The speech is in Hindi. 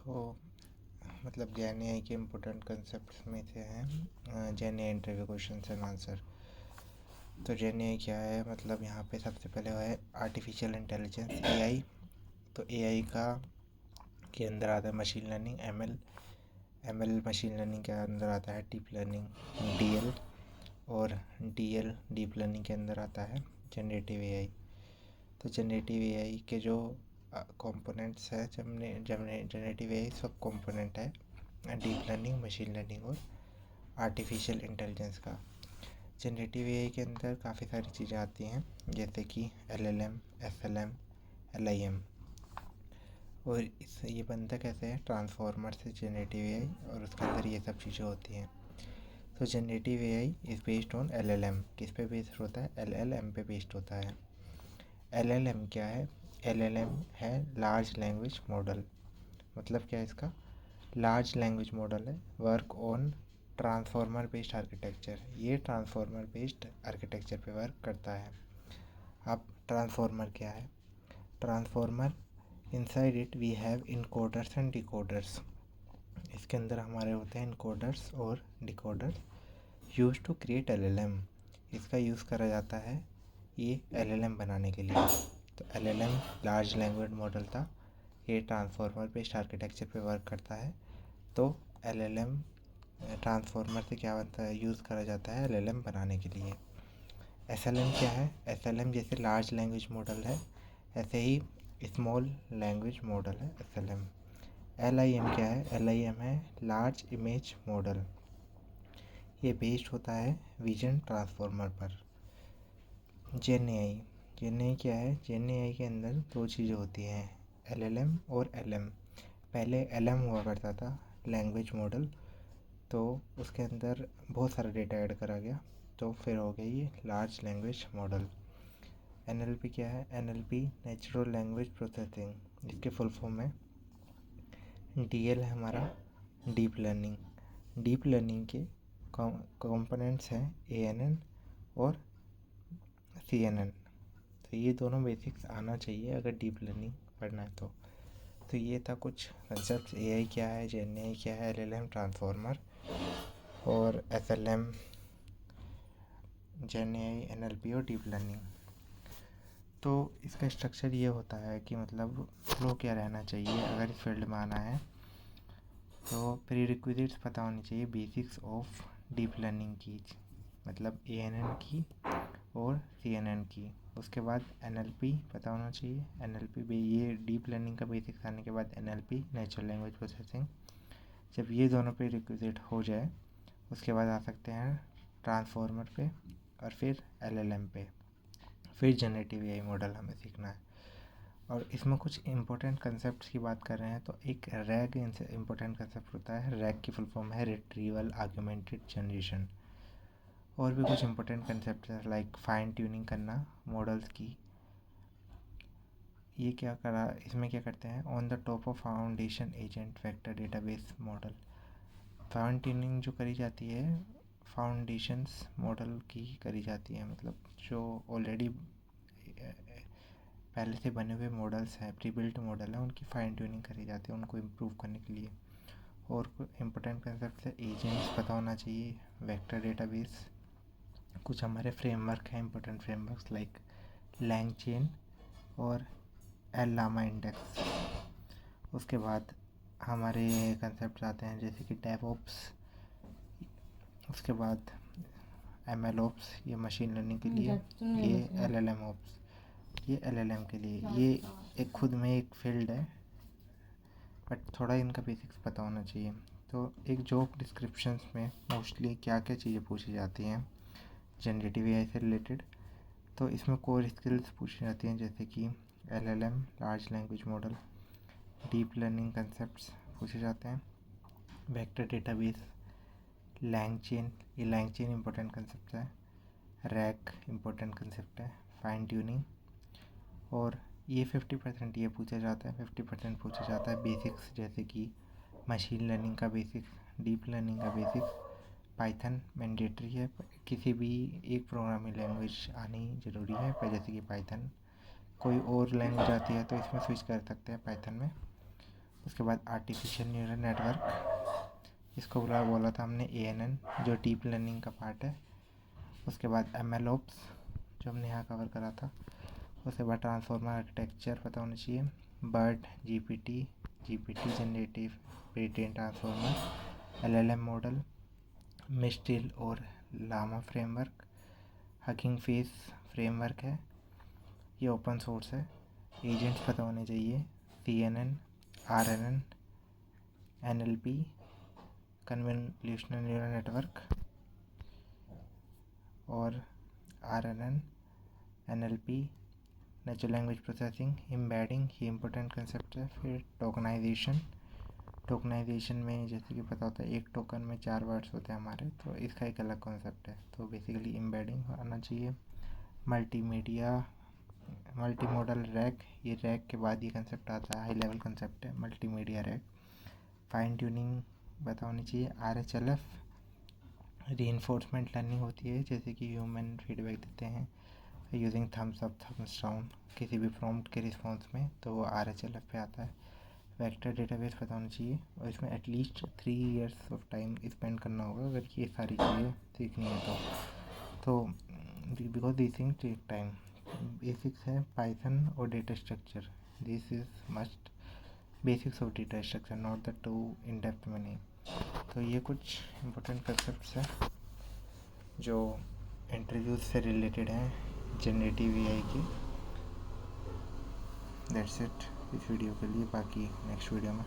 तो मतलब जैन एआई के इम्पोर्टेंट कंसेप्ट में से हैं Jain AI interview question and answer. तो जैन एआई क्या है, मतलब यहाँ पे सबसे पहले है आर्टिफिशियल इंटेलिजेंस एआई। तो एआई का के अंदर आता है machine learning ML machine learning के अंदर आता है डीप लर्निंग डीएल, और डीएल डीप लर्निंग के अंदर आता है जनरेटिव एआई। तो जनरेटिव एआई के जो कंपोनेंट्स है, जनरेटिव एआई सब कंपोनेंट है डीप लर्निंग, मशीन लर्निंग और आर्टिफिशियल इंटेलिजेंस का। जनरेटिव एआई के अंदर काफ़ी सारी चीज़ें आती हैं, जैसे कि एलएलएम, एसएलएम, एलआईएम। और ये बनता कैसे है, ट्रांसफॉर्मर से जनरेटिव एआई, और उसके अंदर ये सब चीज़ें होती हैं। तो generative AI is based on LLM. किस पे बेस्ड होता है, एलएलएम पे बेस्ड होता है। एलएलएम क्या है, एलएलएम है लार्ज लैंग्वेज मॉडल। मतलब क्या है इसका, लार्ज लैंग्वेज मॉडल है, work on transformer based architecture. ये ट्रांसफॉर्मर बेस्ड आर्किटेक्चर पे वर्क करता है। अब ट्रांसफॉर्मर क्या है, transformer inside it we have encoders and decoders. इसके अंदर हमारे होते हैं इनकोडर्स और decoders use to create LLM. इसका यूज़ करा जाता है ये एलएलएम बनाने के लिए। तो एलएलएम लार्ज लैंग्वेज मॉडल था, ये ट्रांसफॉर्मर बेस्ड आर्किटेक्चर पे वर्क करता है। तो एलएलएम ट्रांसफॉर्मर से क्या बनता है, यूज़ करा जाता है एलएलएम बनाने के लिए। एसएलएम क्या है, एसएलएम जैसे लार्ज लैंग्वेज मॉडल है, ऐसे ही स्मॉल लैंग्वेज मॉडल है एसएलएम। एलआईएम क्या है, एलआईएम है लार्ज इमेज मॉडल। ये बेस्ड होता है विजन ट्रांसफॉर्मर पर। जेन एआई क्या है, जेन एआई के अंदर दो चीज़ें होती हैं, एलएलएम और एलएम। पहले एलएम हुआ करता था लैंग्वेज मॉडल, तो उसके अंदर बहुत सारा डेटा ऐड करा गया, तो फिर हो गया ये लार्ज लैंग्वेज मॉडल। एनएलपी क्या है, एनएलपी नेचुरल लैंग्वेज प्रोसेसिंग, इसके फुल फॉर्म है डीएल है हमारा डीप लर्निंग। डीप लर्निंग के कंपोनेंट्स हैं एएनएन और सीएनएन। तो ये दोनों बेसिक्स आना चाहिए अगर डीप लर्निंग पढ़ना है तो ये था कुछ कंसेप्ट, एआई क्या है, जेन एआई क्या है, एलएलएम, ट्रांसफॉर्मर और एसएलएम, जेन एआई, एनएलपी और डीप लर्निंग। तो इसका स्ट्रक्चर ये होता है कि मतलब फ्लो क्या रहना चाहिए अगर इस फील्ड में आना है। तो प्री रिक्विजिट्स पता होनी चाहिए बेसिक्स ऑफ डीप लर्निंग की, मतलब एएनएन की और सीएनएन की। उसके बाद एनएलपी पता होना चाहिए, एनएलपी ये डीप लर्निंग का बेसिक्स आने के बाद एनएलपी नेचुरल लैंग्वेज प्रोसेसिंग। जब ये दोनों प्री रिक्विजिट हो जाए उसके बाद आ सकते हैं ट्रांसफॉर्मर पे और फिर एलएलएम पे, फिर जनरेटिव एआई मॉडल हमें सीखना है। और इसमें कुछ इंपॉर्टेंट कंसेप्ट्स की बात कर रहे हैं तो एक रैग इंपॉर्टेंट कंसेप्ट होता है, रैग की फुल फॉर्म है रिट्रीवल आर्गुमेंटेड जनरेशन। और भी कुछ इंपॉर्टेंट कंसेप्ट है लाइक फाइन ट्यूनिंग करना मॉडल्स की। ये क्या करा, इसमें क्या करते हैं, on the top of foundation agent vector database model. Fine tuning जो करी जाती है फाउंडेशंस मॉडल की करी जाती है, मतलब जो ऑलरेडी पहले से बने हुए मॉडल्स हैं, प्री बिल्ट मॉडल है, उनकी फाइन ट्यूनिंग करी जाती है उनको इम्प्रूव करने के लिए। और इम्पोर्टेंट कंसेप्ट है, एजेंट्स पता होना चाहिए, वेक्टर डेटाबेस, कुछ हमारे फ्रेमवर्क हैं इंपॉर्टेंट फ्रेमवर्क्स लाइक लैंगचेन और एलामा इंडेक्स। उसके बाद हमारे कंसेप्ट आते हैं जैसे कि डेवऑप्स, उसके बाद एमएलओप्स, ये मशीन लर्निंग के लिए, ये एलएलएम ओप्स, ये एलएलएम के लिए। ये एक खुद में एक फील्ड है बट थोड़ा इनका बेसिक्स पता होना चाहिए। तो एक जॉब डिस्क्रिप्शन में मोस्टली क्या क्या चीज़ें पूछी जाती हैं जनरेटिव एआई से रिलेटेड, तो इसमें कोर स्किल्स पूछी जाती हैं जैसे कि LLM large language model, deep learning concepts पूछे जाते हैं, वेक्टर डेटाबेस, लैंगचेन, ये लैंगचेन इंपॉर्टेंट कंसेप्ट है, रैक इंपॉर्टेंट कंसेप्ट है, फाइन ट्यूनिंग। और ये 50% ये पूछा जाता है, 50% पूछा जाता है बेसिक्स जैसे कि मशीन लर्निंग का बेसिक्स, डीप लर्निंग का बेसिक्स। पाइथन मैंडेटरी है, किसी भी एक प्रोग्रामिंग लैंग्वेज आनी ज़रूरी है, पर जैसे कि पाइथन, कोई और लैंग्वेज आती है तो इसमें स्विच कर सकते हैं पाइथन में। उसके बाद आर्टिफिशियल न्यूरल नेटवर्क, इसको बोला था हमने ANN, जो डीप लर्निंग का पार्ट है। उसके बाद MLOps, जो हमने यहाँ कवर करा था। उसके बाद ट्रांसफॉर्मर आर्किटेक्चर पता होना चाहिए, BERT, GPT generative pretrain transformer, LLM model, Mistral और Llama framework, Hugging Face framework है, ये ओपन सोर्स है। एजेंट्स पता होने चाहिए, CNN, RNN, NLP, convolutional neural network, और RNN, NLP, natural language processing, embedding, ये इंपॉर्टेंट कंसेप्ट है। फिर टोकनाइजेशन में जैसे कि पता होता है एक टोकन में 4 वर्ड्स होते हैं हमारे, तो इसका एक अलग कॉन्सेप्ट है, तो बेसिकली एम्बेडिंग आना चाहिए। मल्टी मॉडल रैक, ये रैक के बाद ये कंसेप्ट आता है, हाई लेवल कंसेप्ट है मल्टीमीडिया रैक। फाइन ट्यूनिंग पता होनी चाहिए। RHLF, रीइंफोर्समेंट लर्निंग होती है, जैसे कि ह्यूमन फीडबैक देते हैं using thumbs up thumbs down किसी भी प्रॉम्प्ट के रिस्पॉन्स में, तो वो RHLF पे आता है। वेक्टर डेटाबेस पता होना चाहिए, और इसमें at least 3 years of time spend करना होगा अगर ये सारी चीज़ें सीखनी है तो because this thing take time. Basics है पाइथन और data structure, this is must basics of data structure, not the too in depth में नहीं। तो ये कुछ इम्पोर्टेंट कंसेप्ट्स हैं जो इंटरव्यूज से रिलेटेड हैं जनरेटिव AI की। दैट्स इट इस वीडियो के लिए, बाकी नेक्स्ट वीडियो में